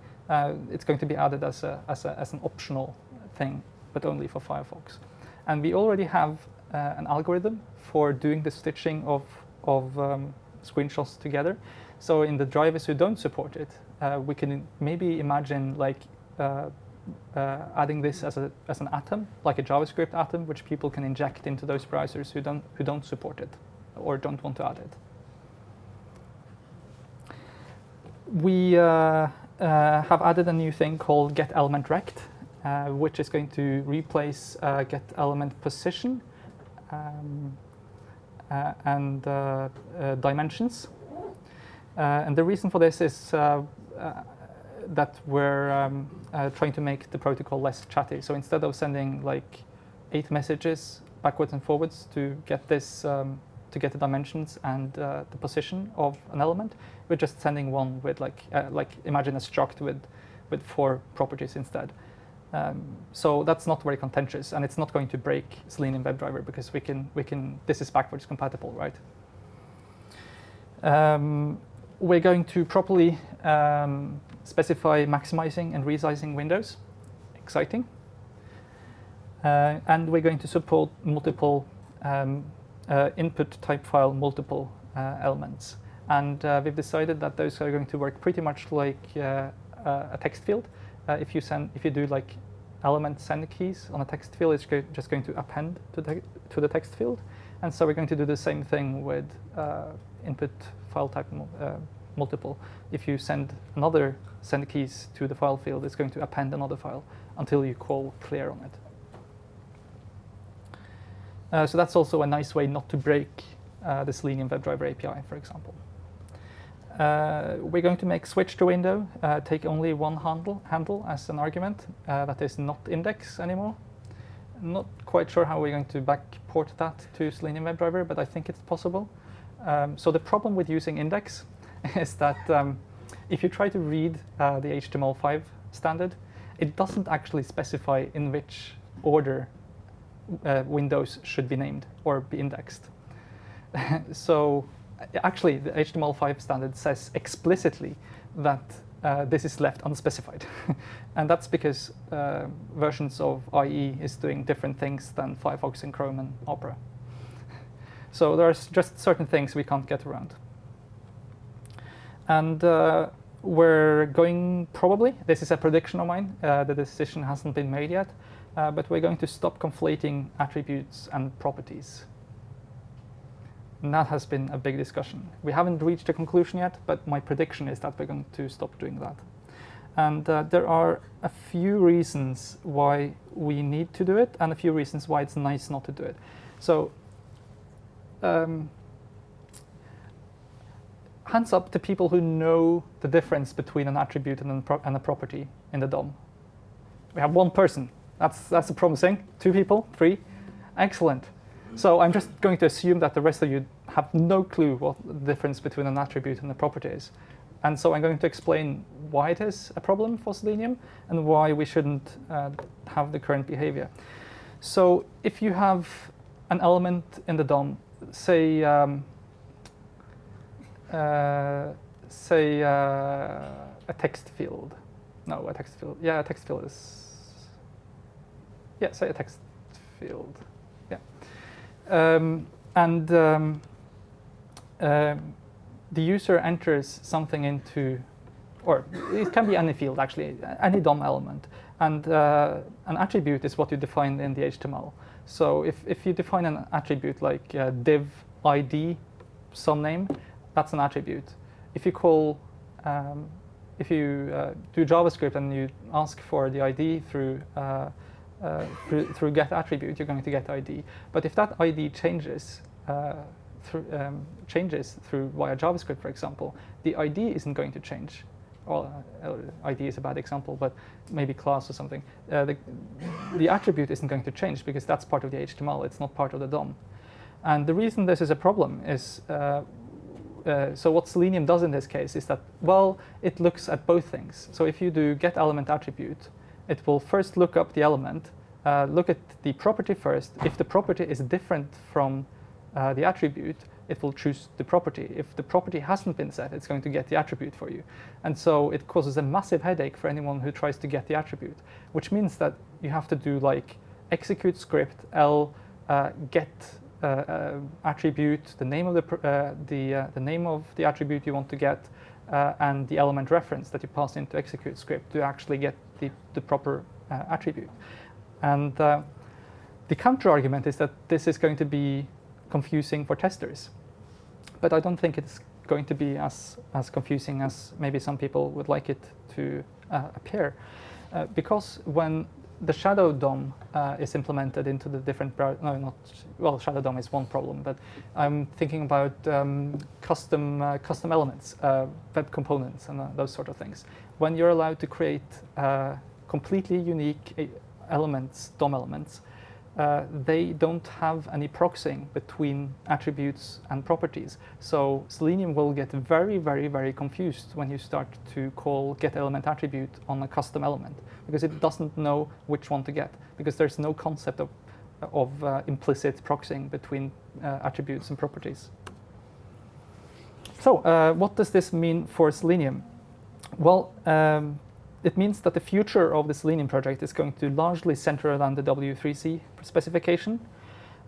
It's going to be added as an optional thing, but only for Firefox. And we already have an algorithm for doing the stitching of screenshots together. So in the drivers who don't support it, we can maybe imagine like adding this as an atom, like a JavaScript atom, which people can inject into those browsers who don't support it or don't want to add it. We have added a new thing called getElementRect, which is going to replace getElementPosition and dimensions. And the reason for this is that we're trying to make the protocol less chatty. So instead of sending like 8 messages backwards and forwards to get this, to get the dimensions and the position of an element, we're just sending one with like imagine a struct with 4 properties instead. So that's not very contentious, and it's not going to break Selenium WebDriver because we can. This is backwards compatible, right? We're going to properly specify maximizing and resizing windows. Exciting. And we're going to support multiple input type file, multiple elements. And we've decided that those are going to work pretty much like a text field. If you do like element send keys on a text field, it's just going to append to the text field. And so we're going to do the same thing with input file type multiple. If you send another send keys to the file field, it's going to append another file until you call clear on it. So that's also a nice way not to break the Selenium WebDriver API, for example. We're going to make switch to window take only one handle as an argument that is not index anymore. Not quite sure how we're going to backport that to Selenium WebDriver, but I think it's possible. So the problem with using index is that if you try to read the HTML5 standard, it doesn't actually specify in which order windows should be named or be indexed. So actually, the HTML5 standard says explicitly that this is left unspecified. And that's because versions of IE is doing different things than Firefox and Chrome and Opera. So there's just certain things we can't get around. And we're going, probably, this is a prediction of mine, the decision hasn't been made yet, but we're going to stop conflating attributes and properties. And that has been a big discussion. We haven't reached a conclusion yet, but my prediction is that we're going to stop doing that. And there are a few reasons why we need to do it, and a few reasons why it's nice not to do it. So, hands up to people who know the difference between an attribute and a property in the DOM. We have one person. That's promising. 2 people? 3? Excellent. So I'm just going to assume that the rest of you have no clue what the difference between an attribute and a property is. And so I'm going to explain why it is a problem for Selenium and why we shouldn't have the current behavior. So if you have an element in the DOM, say a text field. No, a text field. Yeah, a text field is. Yeah, say a text field. Yeah. The user enters something into, or it can be any field actually, any DOM element. And an attribute is what you define in the HTML. So if you define an attribute like div ID some name, that's an attribute. If you call, if you do JavaScript and you ask for the ID through get attribute, you're going to get ID. But if that ID changes through via JavaScript, for example, the ID isn't going to change. Well, ID is a bad example, but maybe class or something. The attribute isn't going to change because that's part of the HTML. It's not part of the DOM. And the reason this is a problem is, so what Selenium does in this case is that, well, it looks at both things. So if you do get element attribute, it will first look up the element, look at the property first. If the property is different from the attribute, it will choose the property. If the property hasn't been set, it's going to get the attribute for you. And so it causes a massive headache for anyone who tries to get the attribute, which means that you have to do like execute script L get attribute, the name of the name of the attribute you want to get, and the element reference that you pass into execute script to actually get the proper attribute. And the counter argument is that this is going to be confusing for testers, but I don't think it's going to be as confusing as maybe some people would like it to appear, because when the shadow DOM is implemented into the different shadow DOM is one problem, but I'm thinking about custom elements, web components, and those sort of things. When you're allowed to create completely unique elements, DOM elements, they don't have any proxying between attributes and properties. So Selenium will get very, very, very confused when you start to call get element attribute on a custom element, because it doesn't know which one to get, because there's no concept of implicit proxying between attributes and properties. So what does this mean for Selenium? Well, it means that the future of the Selenium project is going to largely center around the W3C specification.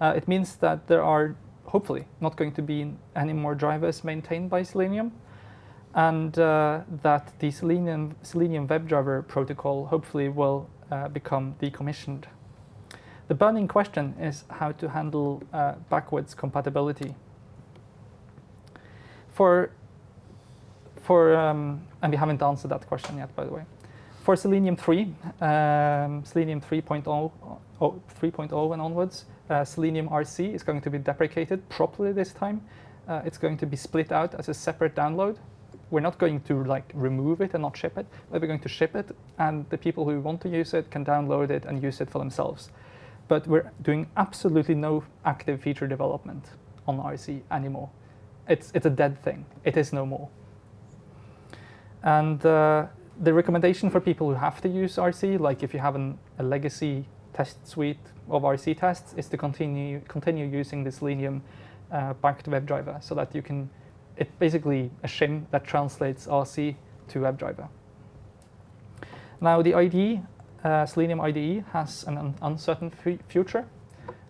It means that there are hopefully not going to be any more drivers maintained by Selenium, and that the Selenium WebDriver protocol hopefully will become decommissioned. The burning question is how to handle backwards compatibility. And we haven't answered that question yet, by the way. For Selenium 3, Selenium 3.0 and onwards, Selenium RC is going to be deprecated properly this time. It's going to be split out as a separate download. We're not going to like remove it and not ship it, but we're going to ship it, and the people who want to use it can download it and use it for themselves. But we're doing absolutely no active feature development on RC anymore. It's a dead thing. It is no more. And the recommendation for people who have to use RC, like if you have a legacy test suite of RC tests, is to continue using the Selenium backed WebDriver, so that you can it's basically a shim that translates RC to WebDriver. Now the IDE, Selenium IDE, has an uncertain future,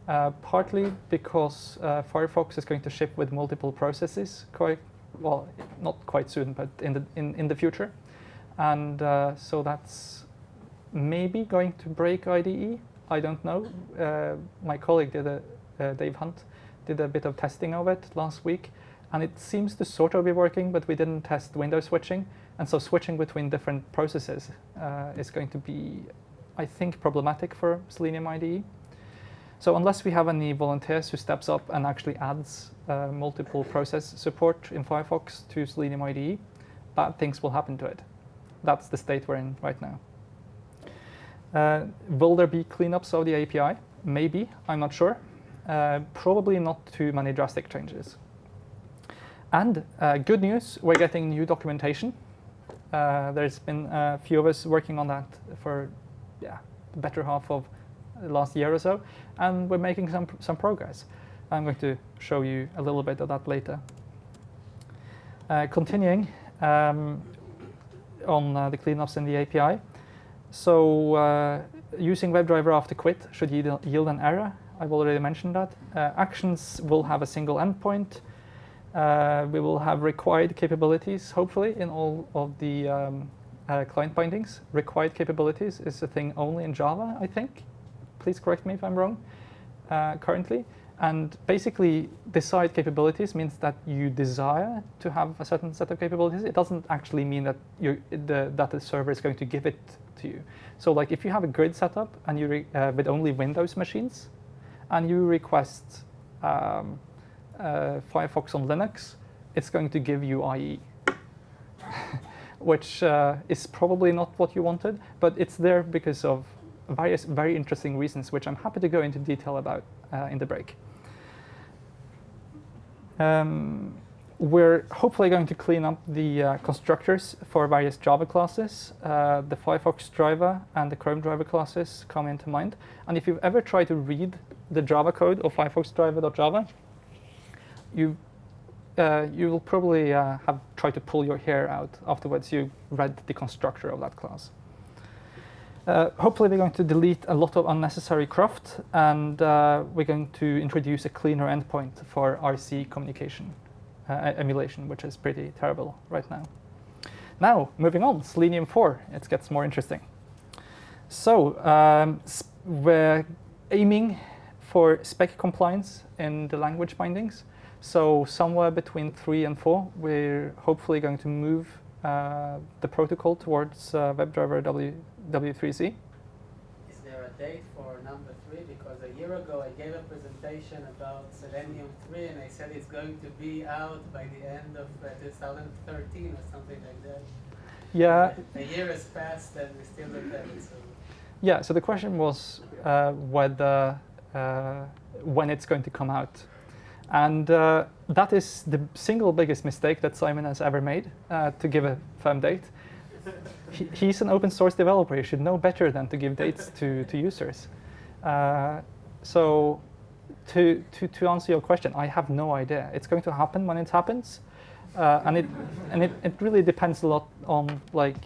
partly because Firefox is going to ship with multiple processes not quite soon, but in the future, and so that's maybe going to break IDE. I don't know. My colleague Dave Hunt did a bit of testing of it last week, and it seems to sort of be working, but we didn't test window switching, and so switching between different processes is going to be, I think, problematic for Selenium IDE. So unless we have any volunteers who steps up and actually adds multiple process support in Firefox to Selenium IDE, bad things will happen to it. That's the state we're in right now. Will there be cleanups of the API? Maybe, I'm not sure. Probably not too many drastic changes. And good news, we're getting new documentation. There's been a few of us working on that for the better half of the last year or so, and we're making some progress. I'm going to show you a little bit of that later. Continuing on the cleanups in the API. So using WebDriver after quit should yield an error. I've already mentioned that. Actions will have a single endpoint. We will have required capabilities, hopefully, in all of the client bindings. Required capabilities is a thing only in Java, I think. Please correct me if I'm wrong, currently. And basically, desired capabilities means that you desire to have a certain set of capabilities. It doesn't actually mean that that the server is going to give it to you. So like if you have a grid setup and you with only Windows machines, and you request Firefox on Linux, it's going to give you IE, which is probably not what you wanted, but it's there because of various very interesting reasons, which I'm happy to go into detail about in the break. We're hopefully going to clean up the constructors for various Java classes. The Firefox driver and the Chrome driver classes come into mind. And if you've ever tried to read the Java code of Firefox driver.java, you will probably have tried to pull your hair out afterwards you read the constructor of that class. Hopefully we're going to delete a lot of unnecessary cruft, and we're going to introduce a cleaner endpoint for RC communication emulation, which is pretty terrible right now. Now, moving on, Selenium 4, it gets more interesting. So we're aiming for spec compliance in the language bindings. So somewhere between 3 and 4, we're hopefully going to move the protocol towards WebDriver W3C. Is there a date for number 3? Because a year ago I gave a presentation about Selenium 3 and I said it's going to be out by the end of 2013 or something like that. Yeah. A year has passed and we still don't have it. So. Yeah, so the question was whether when it's going to come out. And that is the single biggest mistake that Simon has ever made, to give a firm date. He's an open source developer. He should know better than to give dates to users. So to answer your question, I have no idea. It's going to happen when it happens. And it really depends a lot on like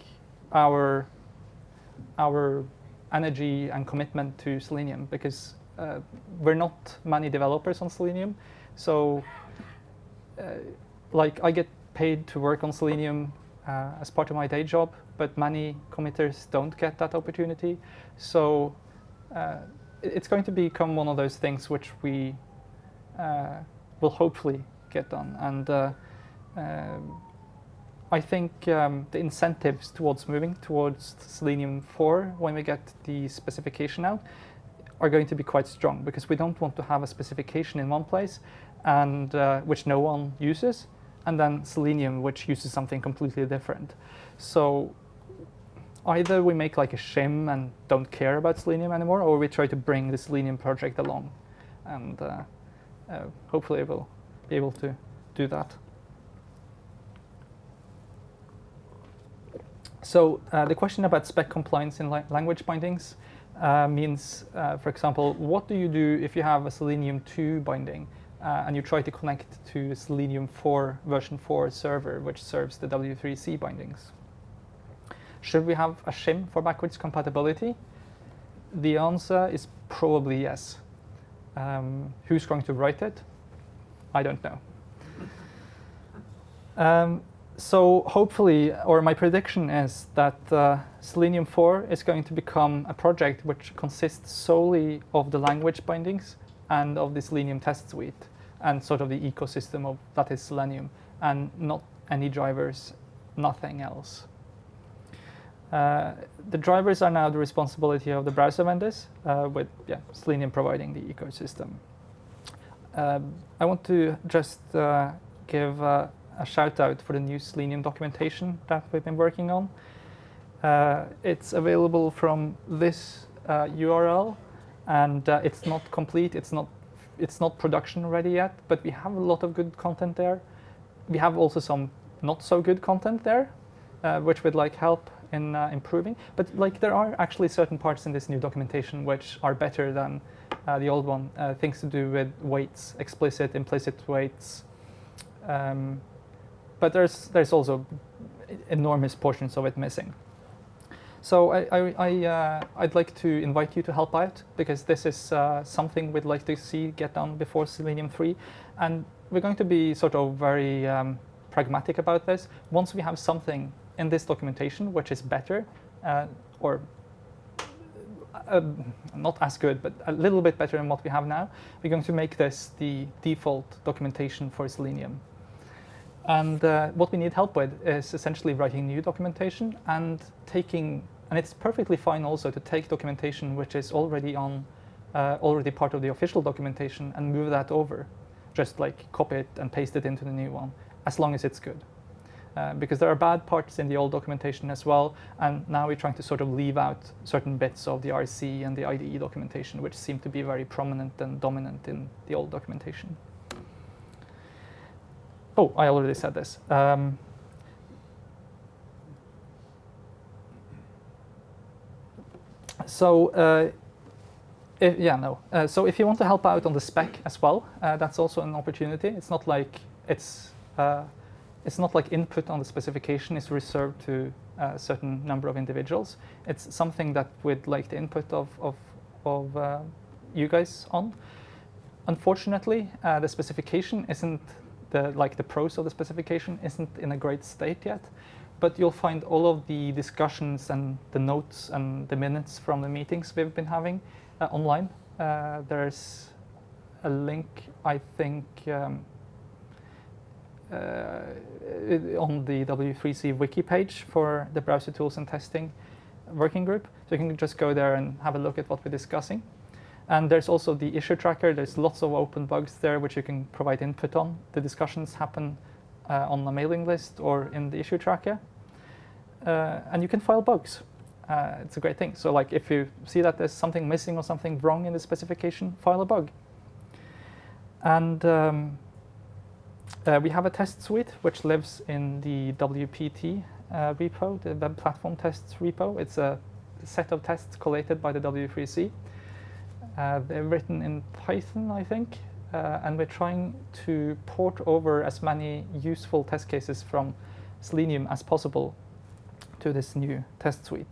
our energy and commitment to Selenium, because we're not many developers on Selenium. So like I get paid to work on Selenium as part of my day job, but many committers don't get that opportunity. So it's going to become one of those things which we will hopefully get done. And I think the incentives towards moving towards Selenium 4 when we get the specification out are going to be quite strong, because we don't want to have a specification in one place and which no one uses, and then Selenium which uses something completely different. So either we make like a shim and don't care about Selenium anymore, or we try to bring the Selenium project along, and hopefully we'll be able to do that. So the question about spec compliance in language bindings means, for example, what do you do if you have a Selenium 2 binding and you try to connect to Selenium 4 version 4 server, which serves the W3C bindings. Should we have a shim for backwards compatibility? The answer is probably yes. Who's going to write it? I don't know. So hopefully, or my prediction is that Selenium 4 is going to become a project which consists solely of the language bindings and of the Selenium test suite and sort of the ecosystem of that is Selenium, and not any drivers, nothing else. The drivers are now the responsibility of the browser vendors, with Selenium providing the ecosystem. I want to just give a shout out for the new Selenium documentation that we've been working on. It's available from this URL, and it's not complete. It's not production ready yet, but we have a lot of good content there. We have also some not so good content there, which would like help in improving. But like there are actually certain parts in this new documentation which are better than the old one. Things to do with weights, explicit, implicit weights. But there's also enormous portions of it missing. So I'd like to invite you to help out, because this is something we'd like to see get done before Selenium 3. And we're going to be sort of very pragmatic about this. Once we have something in this documentation which is better, or not as good, but a little bit better than what we have now, we're going to make this the default documentation for Selenium. And what we need help with is essentially writing new documentation and and it's perfectly fine also to take documentation which is already part of the official documentation and move that over. Just like copy it and paste it into the new one, as long as it's good. Because there are bad parts in the old documentation as well, and now we're trying to sort of leave out certain bits of the RC and the IDE documentation, which seem to be very prominent and dominant in the old documentation. Oh, I already said this. So if you want to help out on the spec as well, that's also an opportunity. It's not like input on the specification is reserved to a certain number of individuals. It's something that we'd like the input of you guys on. Unfortunately, the specification isn't the prose of the specification isn't in a great state yet, but you'll find all of the discussions and the notes and the minutes from the meetings we've been having online. There's a link, I think, on the W3C wiki page for the browser tools and testing working group. So you can just go there and have a look at what we're discussing. And there's also the issue tracker. There's lots of open bugs there which you can provide input on. The discussions happen on the mailing list or in the issue tracker. And you can file bugs. It's a great thing. So like if you see that there's something missing or something wrong in the specification, file a bug. And we have a test suite which lives in the WPT repo, the Web Platform Tests repo. It's a set of tests collated by the W3C. They're written in Python, I think, and we're trying to port over as many useful test cases from Selenium as possible to this new test suite.